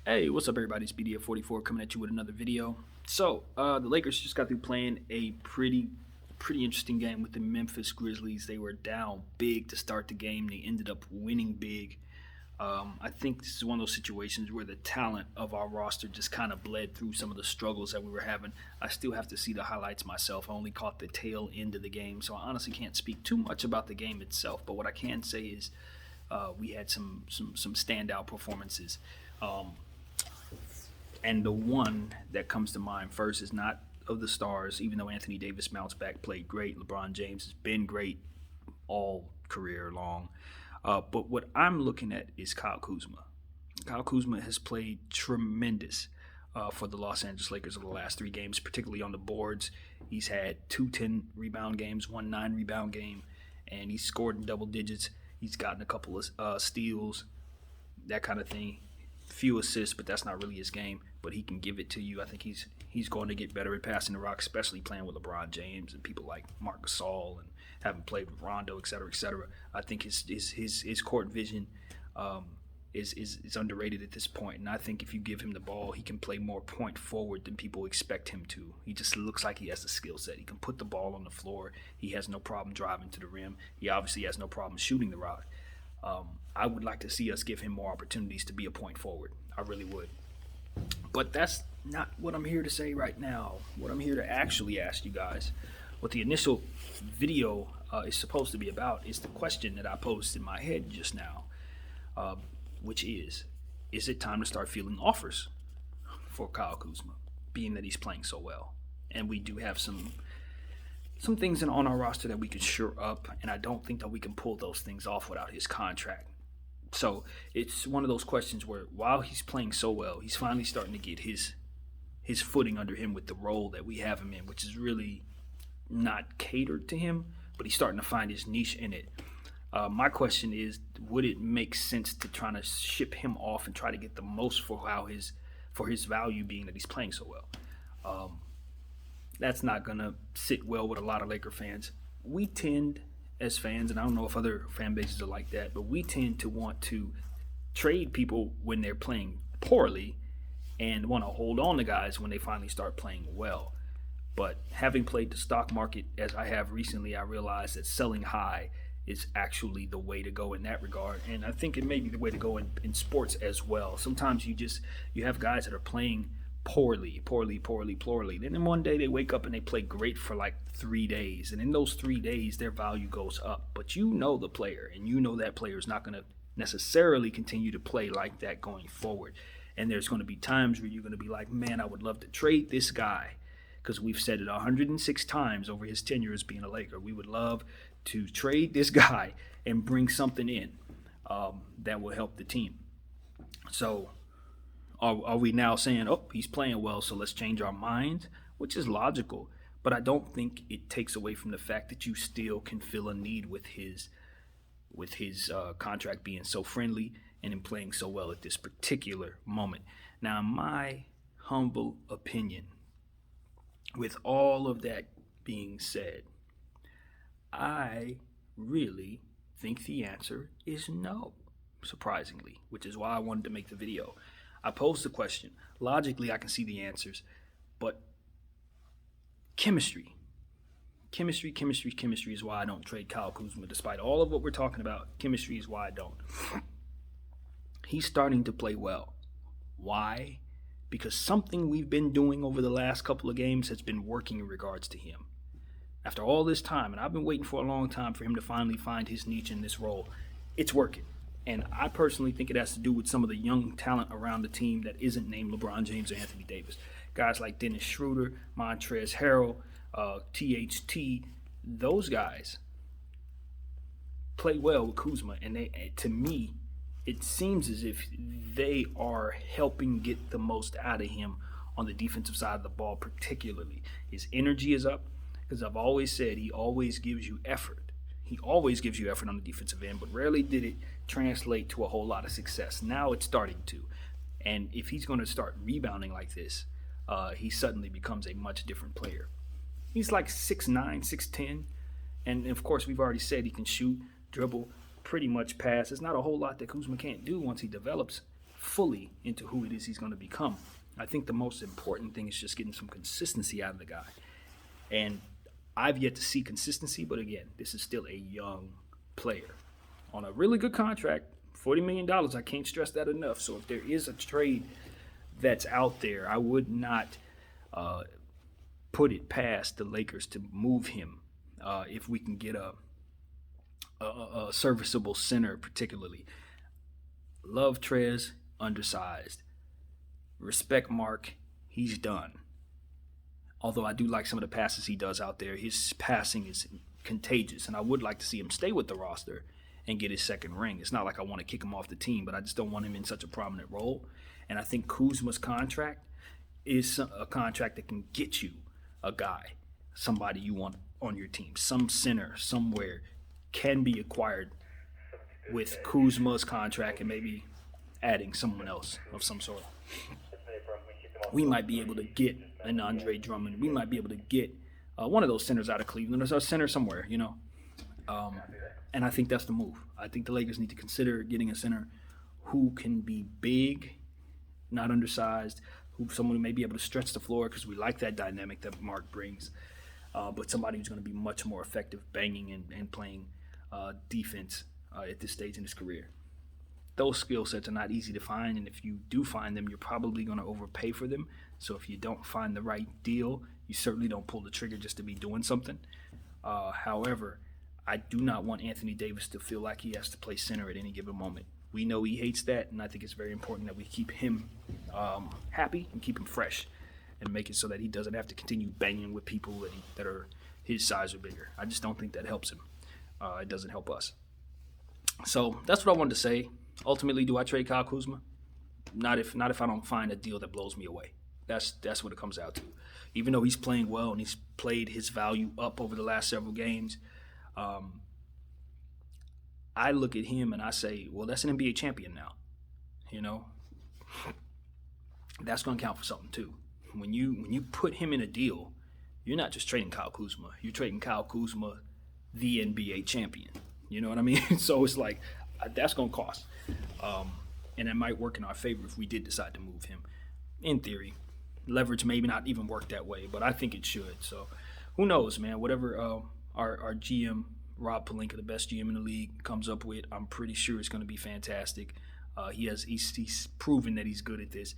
Hey, what's up, everybody? It's BDF44 coming at you with another video. The Lakers just got through playing a pretty interesting game with the Memphis Grizzlies. They were down big to start the game. They ended up winning big. I think this is one of those situations where the talent of our roster just kind of bled through some of the struggles that we were having. I still have to see the highlights myself. I only caught the tail end of the game, so I honestly can't speak too much about the game itself. But what I can say is we had some standout performances. And the one that comes to mind first is not of the stars, even though Anthony Davis bounced back, played great. LeBron James has been great all career long. But what I'm looking at is Kyle Kuzma. Kyle Kuzma has played tremendous for the Los Angeles Lakers over the last 3 games, particularly on the boards. He's had 2 10-rebound games, 1 9-rebound game, and he's scored in double digits. He's gotten a couple of steals, that kind of thing. Few assists, but that's not really his game. But he can give it to you. I think he's going to get better at passing the rock, especially playing with LeBron James and people like Marc Gasol and having played with Rondo, et cetera, et cetera. I think his court vision is underrated at this point. And I think if you give him the ball, he can play more point forward than people expect him to. He just looks like he has the skill set. He can put the ball on the floor. He has no problem driving to the rim. He obviously has no problem shooting the rock. I would like to see us give him more opportunities to be a point forward. I really would. But that's not what I'm here to say right now. What I'm here to actually ask you guys, what the initial video is supposed to be about, is the question that I posed in my head just now, which is it time to start fielding offers for Kyle Kuzma, being that he's playing so well? And we do have some things on our roster that we can shore up, and I don't think that we can pull those things off without his contract. So it's one of those questions where while he's playing so well, he's finally starting to get his footing under him with the role that we have him in, which is really not catered to him, but he's starting to find his niche in it. My question is, would it make sense to try to ship him off and try to get the most for his value, being that he's playing so well? That's not going to sit well with a lot of Laker fans. We tend, as fans, and I don't know if other fan bases are like that, but we tend to want to trade people when they're playing poorly and want to hold on to guys when they finally start playing well. But having played the stock market as I have recently, I realized that selling high is actually the way to go in that regard. And I think it may be the way to go in sports as well. Sometimes you have guys that are playing poorly. Then in one day they wake up and they play great for like 3 days. And in those 3 days, their value goes up. But you know the player, and you know that player is not going to necessarily continue to play like that going forward. And there's going to be times where you're going to be like, man, I would love to trade this guy, because we've said it 106 times over his tenure as being a Laker. We would love to trade this guy and bring something in that will help the team. So are we now saying, oh, he's playing well, so let's change our minds? Which is logical, but I don't think it takes away from the fact that you still can fill a need with his contract being so friendly and him playing so well at this particular moment. Now, in my humble opinion, with all of that being said, I really think the answer is no, surprisingly, which is why I wanted to make the video. I posed the question. Logically, I can see the answers, but chemistry is why I don't trade Kyle Kuzma. Despite all of what we're talking about, chemistry is why I don't. He's starting to play well. Why? Because something we've been doing over the last couple of games has been working in regards to him. After all this time, and I've been waiting for a long time for him to finally find his niche in this role, it's working. And I personally think it has to do with some of the young talent around the team that isn't named LeBron James or Anthony Davis. Guys like Dennis Schroeder, Montrezl Harrell, THT, those guys play well with Kuzma. And to me, it seems as if they are helping get the most out of him on the defensive side of the ball, particularly. His energy is up, because I've always said he always gives you effort. He always gives you effort on the defensive end, but rarely did it translate to a whole lot of success. Now it's starting to. And if he's going to start rebounding like this, he suddenly becomes a much different player. He's like 6'9", 6'10", and of course we've already said he can shoot, dribble, pretty much pass. There's not a whole lot that Kuzma can't do once he develops fully into who it is he's going to become. I think the most important thing is just getting some consistency out of the guy. And I've yet to see consistency, but again, this is still a young player on a really good contract, $40 million. I can't stress that enough. So if there is a trade that's out there, I would not put it past the Lakers to move him if we can get a serviceable center, particularly. Love Trez, undersized. Respect Mark, he's done. Although I do like some of the passes he does out there, his passing is contagious, and I would like to see him stay with the roster and get his second ring. It's not like I want to kick him off the team, but I just don't want him in such a prominent role. And I think Kuzma's contract is a contract that can get you a guy, somebody you want on your team. Some center somewhere can be acquired with Kuzma's contract and maybe adding someone else of some sort. We might be able to get an Andre Drummond. We might be able to get one of those centers out of Cleveland. There's a center somewhere, you know. And I think that's the move. I think the Lakers need to consider getting a center who can be big, not undersized, someone who may be able to stretch the floor, because we like that dynamic that Mark brings, but somebody who's going to be much more effective banging and playing defense at this stage in his career. Those skill sets are not easy to find, and if you do find them, you're probably going to overpay for them. So if you don't find the right deal, you certainly don't pull the trigger just to be doing something. However, I do not want Anthony Davis to feel like he has to play center at any given moment. We know he hates that, and I think it's very important that we keep him happy and keep him fresh and make it so that he doesn't have to continue banging with people that are his size or bigger. I just don't think that helps him. It doesn't help us. So that's what I wanted to say. Ultimately, do I trade Kyle Kuzma? Not if I don't find a deal that blows me away. That's what it comes out to. Even though he's playing well and he's played his value up over the last several games, I look at him and I say, well, that's an NBA champion now. You know, that's going to count for something too. When you put him in a deal, you're not just trading Kyle Kuzma. You're trading Kyle Kuzma, the NBA champion. You know what I mean? So it's like, that's going to cost. And it might work in our favor if we did decide to move him. In theory, leverage maybe not even work that way, but I think it should. So who knows, man? Whatever our GM, Rob Pelinka, the best GM in the league, comes up with, I'm pretty sure it's going to be fantastic. He's proven that he's good at this.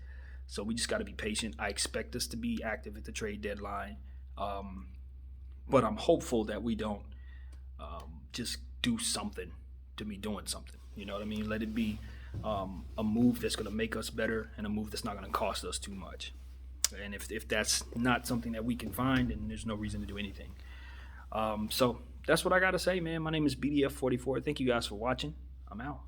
So we just got to be patient. I expect us to be active at the trade deadline. But I'm hopeful that we don't just do something to be doing something. You know what I mean? Let it be a move that's going to make us better and a move that's not going to cost us too much. And if that's not something that we can find, then there's no reason to do anything. So that's what I got to say, man. My name is BDF44. Thank you guys for watching. I'm out.